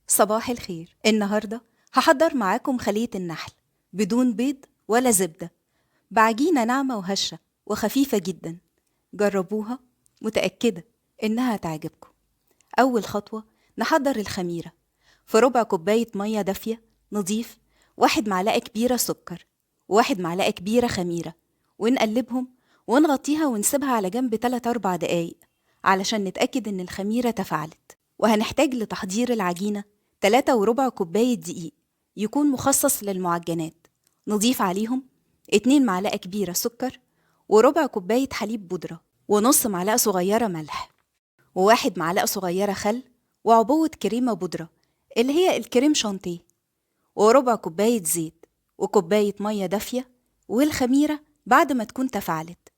صباح الخير. النهاردة هحضر معاكم خلية النحل بدون بيض ولا زبدة، بعجينة ناعمة وهشة وخفيفة جدا. جربوها، متأكدة إنها تعجبكم. أول خطوة، نحضر الخميرة. في ربع كوباية مية دافية نضيف 1 معلقة كبيرة سكر و1 معلقة كبيرة خميرة، ونقلبهم ونغطيها ونسيبها على جنب 3-4 دقايق علشان نتأكد إن الخميرة تفاعلت. وهنحتاج لتحضير العجينة 3 وربع كوباية دقيق يكون مخصص للمعجنات. نضيف عليهم 2 معلقة كبيرة سكر وربع كوباية حليب بودرة ونص معلقة صغيرة ملح و1 معلقة صغيرة خل وعبوة كريمة بودرة اللي هي الكريم شانتيه وربع كوباية زيت وكوباية مية دافية والخميرة بعد ما تكون تفاعلت،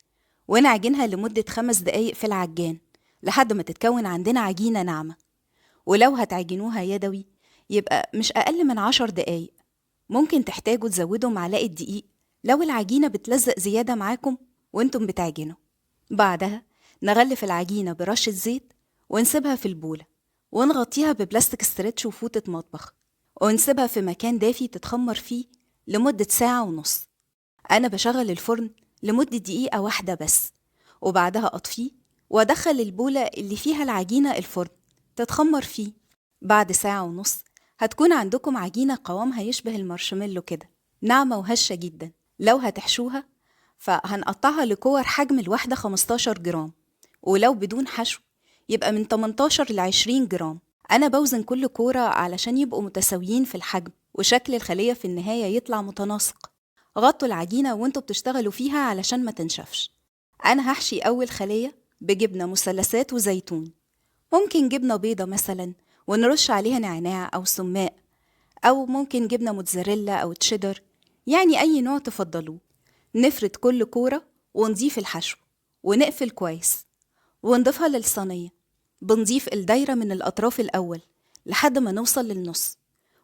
ونعجنها لمدة 5 دقايق في العجان لحد ما تتكون عندنا عجينة ناعمة. ولو هتعجنوها يدوي يبقى مش أقل من 10 دقايق. ممكن تحتاجوا تزودوا معلقة دقيق لو العجينة بتلزق زيادة معاكم وانتم بتعجنوا. بعدها نغلف العجينة برشة زيت ونسيبها في البولة ونغطيها ببلاستيك ستريتش وفوطة مطبخ ونسيبها في مكان دافي تتخمر فيه لمدة 1.5 ساعة. أنا بشغل الفرن لمدة دقيقة واحدة بس، وبعدها أطفيه وأدخل البولة اللي فيها العجينة الفرن تتخمر فيه. بعد 1.5 ساعة هتكون عندكم عجينة قوامها يشبه المارشميلو كده، ناعمة وهشة جدا. لو هتحشوها فهنقطعها لكور حجم الواحدة 15 جرام، ولو بدون حشو يبقى من 18 ل 20 جرام. أنا بوزن كل كورة علشان يبقوا متساويين في الحجم وشكل الخلية في النهاية يطلع متناسق. غطوا العجينة وانتوا بتشتغلوا فيها علشان ما تنشفش. أنا هحشي أول خلية بجبنة مثلثات وزيتون، ممكن جبنة بيضة مثلا ونرش عليها نعناع أو سماق، أو ممكن جبنة موتزاريلا أو تشيدر، يعني أي نوع تفضلوه. نفرد كل كورة ونضيف الحشو ونقفل كويس ونضيفها للصينية. بنضيف الدايرة من الأطراف الأول لحد ما نوصل للنص،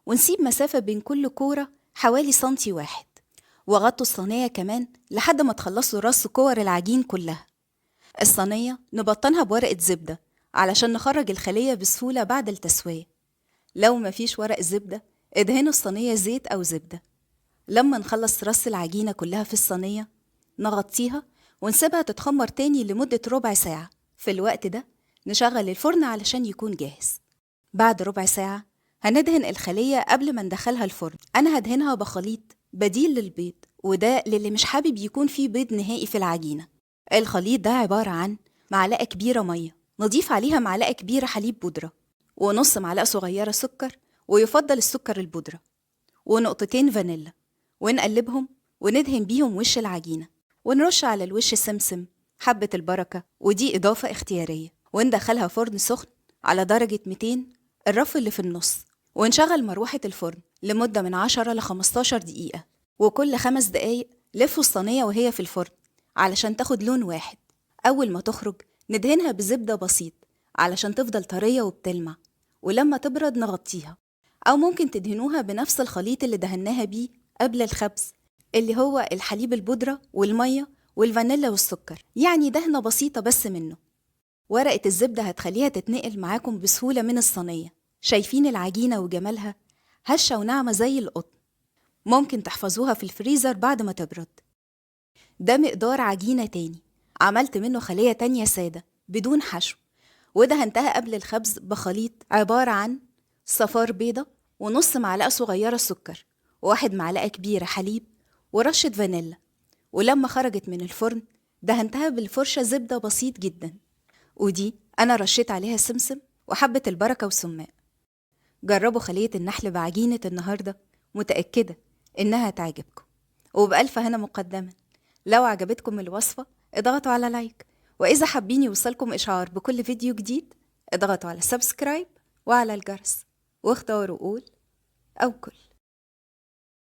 ونسيب مسافة بين كل كورة حوالي 1 سنتي. وغطوا الصينية كمان لحد ما تخلصوا رص كور العجين كلها. الصينية نبطنها بورقة زبدة علشان نخرج الخلية بسهولة بعد التسوية. لو مفيش ورق زبدة ادهنوا الصينية زيت أو زبدة. لما نخلص رص العجينة كلها في الصينية نغطيها ونسيبها تتخمر تاني لمدة ربع ساعة. في الوقت ده نشغل الفرن علشان يكون جاهز. بعد ربع ساعة هندهن الخلية قبل ما ندخلها الفرن. أنا هدهنها بخليط بديل للبيض، وده للي مش حابب يكون فيه بيض نهائي في العجينة. الخليط ده عبارة عن معلقة كبيرة مية نضيف عليها معلقة كبيرة حليب بودرة ونص معلقة صغيرة سكر، ويفضل السكر البودرة، ونقطتين فانيلا، ونقلبهم وندهن بيهم وش العجينة، ونرش على الوش سمسم حبة البركة، ودي إضافة اختيارية، وندخلها فرن سخن على درجة 200 الرف اللي في النص، ونشغل مروحة الفرن لمدة من 10 ل 15 دقيقة. وكل 5 دقايق لفوا الصينية وهي في الفرن علشان تاخد لون واحد. أول ما تخرج ندهنها بزبدة بسيط علشان تفضل طرية وبتلمع، ولما تبرد نغطيها. أو ممكن تدهنوها بنفس الخليط اللي دهناها بيه قبل الخبز، اللي هو الحليب البودرة والمية والفانيلا والسكر، يعني دهنة بسيطة بس منه. ورقة الزبدة هتخليها تتنقل معاكم بسهولة من الصينية. شايفين العجينة وجمالها؟ هشة وناعمة زي القطن. ممكن تحفظوها في الفريزر بعد ما تبرد. ده مقدار عجينة تاني عملت منه خلية تانية سادة بدون حشو، ودهنتها قبل الخبز بخليط عبارة عن صفار بيضة ونص معلقة صغيرة سكر و1 معلقة كبيرة حليب ورشة فانيلا. ولما خرجت من الفرن دهنتها بالفرشة زبدة بسيط جدا، ودي أنا رشيت عليها سمسم وحبة البركة وسماق. جربوا خلية النحل بعجينة النهاردة، متأكدة إنها تعجبكم. وبألف هنا مقدما. لو عجبتكم الوصفة اضغطوا على لايك، وإذا حابين يوصلكم إشعار بكل فيديو جديد اضغطوا على سبسكرايب وعلى الجرس، واختاروا قول أو كل.